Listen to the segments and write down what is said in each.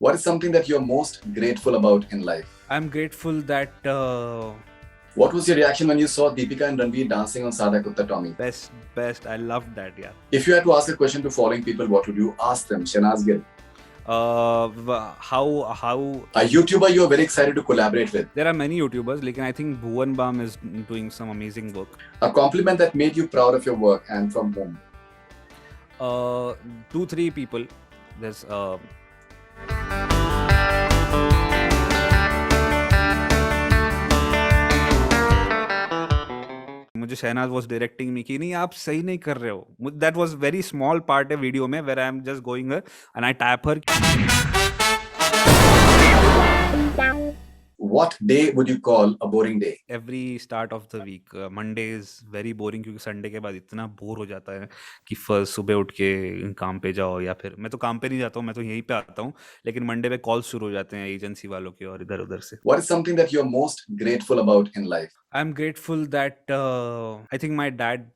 What is something that you're most grateful about in life? I'm grateful that What was your reaction when you saw Deepika and Ranveer dancing on Sadha Kutta Tommy? best. I loved that. Yeah. If you had to ask a question to following people, what would you ask them? Shanaz Gill, How a YouTuber you're very excited to collaborate with. there are many YouTubers, like I think Bhuvan Bam is doing some amazing work. A compliment that made you proud of your work and from whom? 2-3 people. There's मुझे Shehnaaz was directing मी कि नहीं आप सही नहीं कर रहे हो. That was very small part है वीडियो में where I am just going and I tap her. What day would you call a boring day? Every start of the week Monday is very boring क्योंकि Sunday के बाद इतना bore हो जाता है कि फर्स्ट सुबह उठ के काम पे जाओ, या फिर मैं तो काम पे नहीं जाता हूँ, मैं तो यहीं पे आता हूँ, लेकिन मंडे पे कॉल शुरू हो जाते हैं एजेंसी वालों के और इधर उधर से. What is something that you're most grateful about in life? I'm grateful that I think my dad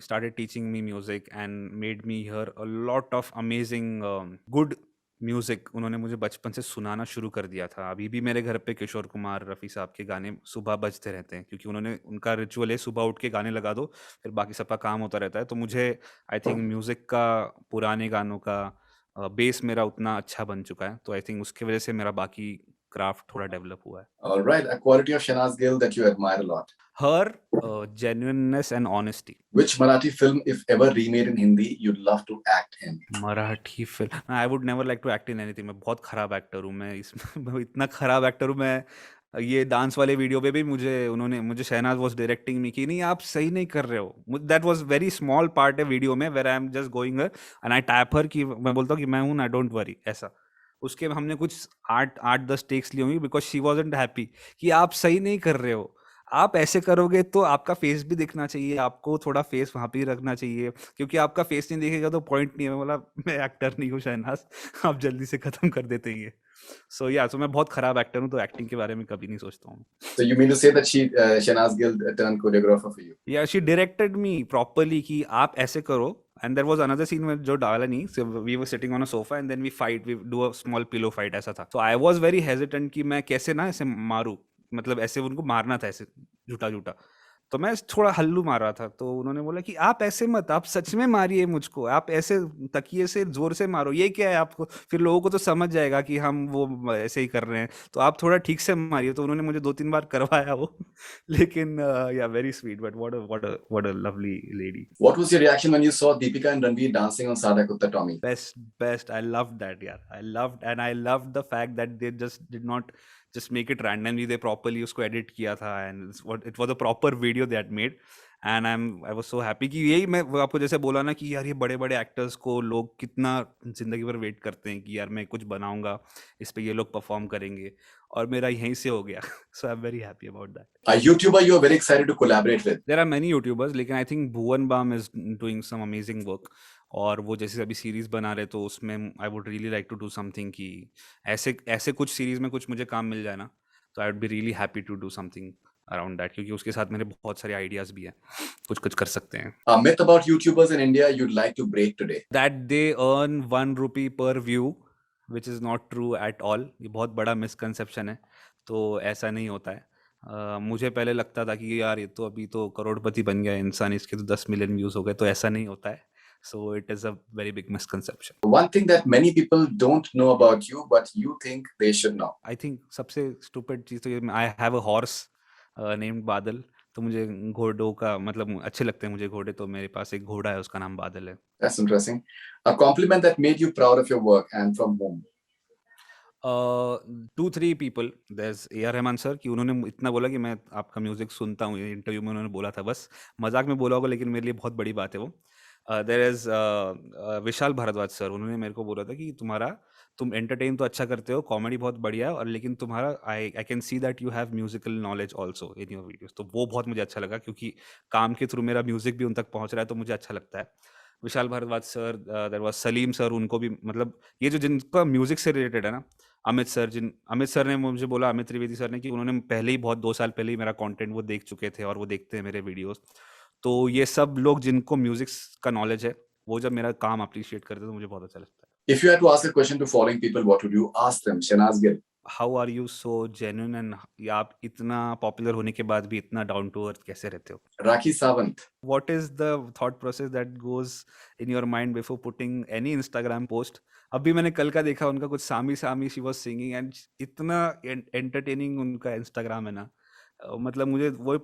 started teaching me music and made me hear a lot of amazing good music. उन्होंने मुझे बचपन से सुनाना शुरू कर दिया था. अभी भी मेरे घर पे किशोर कुमार, रफ़ी साहब के गाने सुबह बजते रहते हैं क्योंकि उनका रिचुअल है सुबह उठ के गाने लगा दो, फिर बाकी सबका काम होता रहता है. तो मुझे आई थिंक म्यूजिक का, पुराने गानों का बेस मेरा उतना अच्छा बन चुका है, तो आई थिंक उसकी वजह से मेरा बाकी क्राफ्ट थोड़ा डेवलप हुआ है. All right, a quality of Shanaz Gill that you admire a lot. Her genuineness and honesty. Which Marathi film, if ever remade in Hindi, you'd love to act in? Marathi film I would never like to act in anything. मैं बहुत खराब actor हूँ. मैं इसमें मैं इतना खराब actor हूँ. मैं ये डांस वाले वीडियो पे भी मुझे शहनाज वॉज डायरेक्टिंग मी कि नहीं आप सही नहीं कर रहे हो. That was very small part है वीडियो में where I am just going and I tap her कि मैं बोलता हूँ कि मैं हूँ ना, डोंट वरी, ऐसा. उसके हमने कुछ 8-10 टेक्स लिए होंगे बिकॉज शी वॉजंट हैप्पी कि आप सही नहीं कर रहे हो. आप ऐसे करोगे तो आपका फेस भी दिखना चाहिए, आपको थोड़ा फेस वहां पे ही रखना चाहिए, क्योंकि आपका फेस नहीं दिखेगा तो पॉइंट नहीं है. मैं बोला मैं एक्टर नहीं हूँ शहनाज, आप जल्दी से खत्म कर देते हैं ये. सो मैं बहुत खराब एक्टर हूँ, तो एक्टिंग के बारे में कभी नहीं सोचता हूँ. So you mean to say that Shanaz Gill turned choreographer for you? या शी डायरेक्टेड मी प्रॉपरली कि आप ऐसे करो. And there was another scene में जो डाला नहीं, so we were sitting on a sofa and then we do a small pillow fight, ऐसा था. So I was very hesitant कि मैं कैसे ना ऐसे मारूं, मतलब ऐसे उनको मारना था ऐसे झूठा झूठा. तो मैं थोड़ा हल्लू मार रहा था, तो उन्होंने बोला कि आप ऐसे मत, आप सच में मारिए मुझको, आप ऐसे तकिए से जोर से मारो, ये क्या है आपको, फिर लोगों को तो समझ जाएगा कि हम वो ऐसे ही कर रहे हैं, तो आप थोड़ा ठीक से मारिए. तो उन्होंने मुझे 2-3 बार करवाया वो. लेकिन या very sweet, but what a lovely lady. What was your reaction when you saw Deepika and Ranveer dancing on Sadha Kutta Tommy? Best. I loved that. Yeah, I loved the fact that they just did not just make it randomly. They properly उसको edit किया था, and it was a proper video they had made. And I was so happy कि यही मैं वो आपको जैसे बोला ना कि यार ये बड़े बड़े एक्टर्स को लोग कितना जिंदगी भर वेट करते हैं कि यार मैं कुछ बनाऊंगा, इस पे ये लोग परफॉर्म करेंगे, और मेरा यहीं से हो गया. So I'm very happy about that. A YouTuber you are very excited to collaborate with. There are many YouTubers, लेकिन I think Bhuvan Bam is doing some amazing work. और वो जैसे अभी सीरीज बना रहे, तो उसमें I would really like to do something कि ऐसे ऐसे कुछ सीरीज में कुछ मुझे काम मिल जाए ना, तो I would be really happy to do something around that, क्योंकि उसके साथ मेरे बहुत सारे आइडियाज भी हैं, कुछ कुछ कर सकते हैं. A myth about YouTubers in India you'd like to break today. That they earn 1 रुपी पर view, which is not true at all. ये बहुत बड़ा मिसकंसेप्शन है, तो ऐसा नहीं होता है. मुझे पहले लगता था कि यार ये तो अभी तो करोड़पति बन गया इंसान, इसके तो 10 मिलियन व्यूज़ हो गए, तो ऐसा नहीं होता है. So it is a very big misconception. One thing that many people don't know about you, but you think they should know. I think सबसे stupid चीज़ तो ये, I have a horse named बादल. तो मुझे घोड़ों का मतलब अच्छे लगते हैं मुझे घोड़े, तो मेरे पास एक घोड़ा है, उसका नाम बादल है. That's interesting. A compliment that made you proud of your work and from whom? 2-3 people. there's A.R. Rahman sir, कि उन्होंने इतना बोला कि मैं आपका म्यूजिक सुनता हूँ, इंटरव्यू में उन्होंने बोला था, बस मजाक में बोला होगा लेकिन मेरे लिए बहुत बड़ी बात है वो. There is Vishal Bhardwaj sir, उन्होंने मेरे को बोला था कि तुम एंटरटेन तो अच्छा करते हो, कॉमेडी बहुत बढ़िया है, और लेकिन तुम्हारा I can see that you have musical knowledge also in your videos. तो वो बहुत मुझे अच्छा लगा, क्योंकि काम के थ्रू मेरा म्यूजिक भी उन तक पहुंच रहा है, तो मुझे अच्छा लगता है. Vishal Bhardwaj sir, there was Salim sir, उनको भी मतलब ये जो जिनका म्यूजिक से रिलेटेड है ना, अमित सर ने मुझे बोला, अमित त्रिवेदी सर ने, कि उन्होंने पहले ही बहुत 2 साल पहले ही मेरा कंटेंट वो देख चुके थे और वो देखते हैं मेरे वीडियोस. तो ये सब लोग जिनको म्यूजिक का नॉलेज है, वो जब मेरा काम अप्रिशिएट करते हैं तो मुझे बहुत अच्छा लगता है. If you had to ask a question to following people, what would you ask them? Shanaz Gill. How are you so genuine and या आप इतना पॉपुलर होने के बाद भी इतना डाउन टू अर्थ कैसे रहते हो? Rakhi Sawant. What is the thought process that goes in your mind before putting any Instagram post? अभी मैंने कल का देखा उनका कुछ सामी सामी शी वाज सिंगिंग एंड इतना एंटरटेनिंग उनका इंस्टाग्राम है ना, मतलब मुझे वो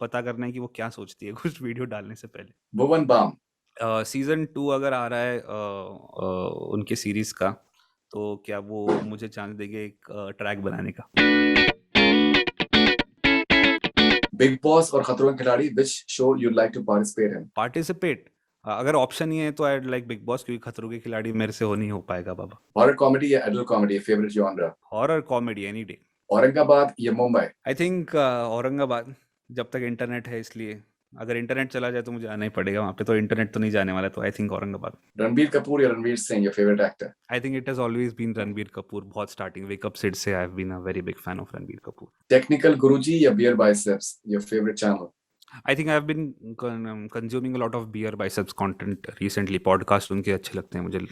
पता करना है कि वो क्या सोचती है कुछ वीडियो डालने से पहले। Bhuvan Bam. सीजन 2 अगर आ रहा है उनके सीरीज का, तो क्या वो मुझे चांस देंगे एक ट्रैक बनाने का? Big Boss और खतरों के खिलाड़ी, which show you'd like to participate in? Participate अगर ऑप्शन ही है तो आई लाइक बिग बॉस, क्योंकि खतरों के खिलाड़ी मेरे से हो नहीं हो पाएगा बाबा। Horror comedy या adult comedy, favorite genre? Horror comedy any day. Aurangabad या मुंबई? आई थिंक औरंगाबाद, जब तक इंटरनेट है इसलिए। अगर इंटरनेट चला जाए तो मुझे आना ही पड़ेगा वहाँ पे, तो इंटरनेट तो नहीं जाने वाला, तो आई थिंक औरंगाबाद। रणबीर कपूर या Ranveer Singh, your favorite actor? I think it has always been Ranbir Kapoor, बहुत स्टार्टिंग वेकअप सिड से I have been a very big fan of Ranbir Kapoor. Technical Guruji या Beer Biceps, your favorite channel? I think I have been consuming a lot of Beer Biceps content recently, podcast उनके अच्छे लगते हैं मुझे,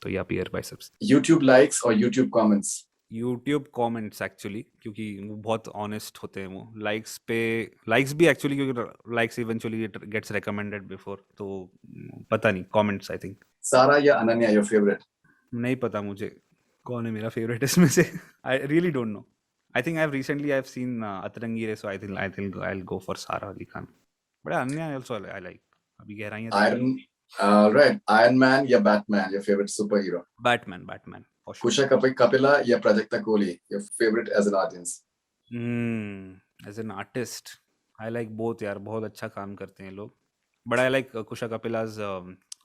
तो या Beer Biceps. YouTube likes और YouTube comments? YouTube comments actually, क्योंकि वो बहुत ऑनेस्ट होते हैं। वो लाइक्स भी एक्चुअली, क्योंकि likes eventually gets recommended before, तो पता नहीं, कमेंट्स आई थिंक। सारा या अनन्या, your favorite? नहीं पता मुझे कौन है मेरा फेवरेट इसमें से, I really don't know. I think I have seen Atrangi Re, so I think I will go for Sara Ali Khan, but Ananya also I like. अभी गहराइयां। Right. Iron Man या Batman, your favorite superhero? Batman for sure. Kusha Kapila या Prajakta Kohli, your favorite as an audience? As an artist I like both यार, बहुत अच्छा काम करते हैं लोग, but I like Kusha Kapila's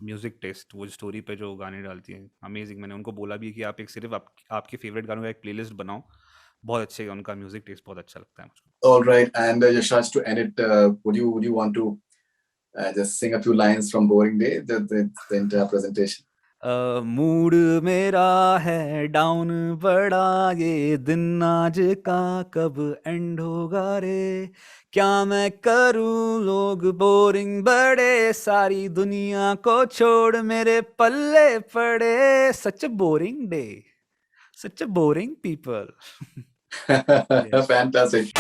music taste. वो स्टोरी पे जो गाने डालती हैं अमेजिंग। मैंने उनको बोला भी कि आप एक सिर्फ आपके फेवरेट गानों का एक प्लेलिस्ट बनाओ, बहुत अच्छे, उनका म्यूजिक टेस्ट बहुत अच्छा लगता है मुझको। All right, and Yashraj, to end it, would you want to just sing a few lines from Boring Day, the entire presentation? Mood मेरा है डाउन बड़ा, ये दिन आज का कब एंड होगा रे, क्या मैं करूं, लोग बोरिंग बड़े, सारी दुनिया को छोड़ मेरे पल्ले पड़े, सच बोरिंग डे, सच बोरिंग पीपल। Fantastic.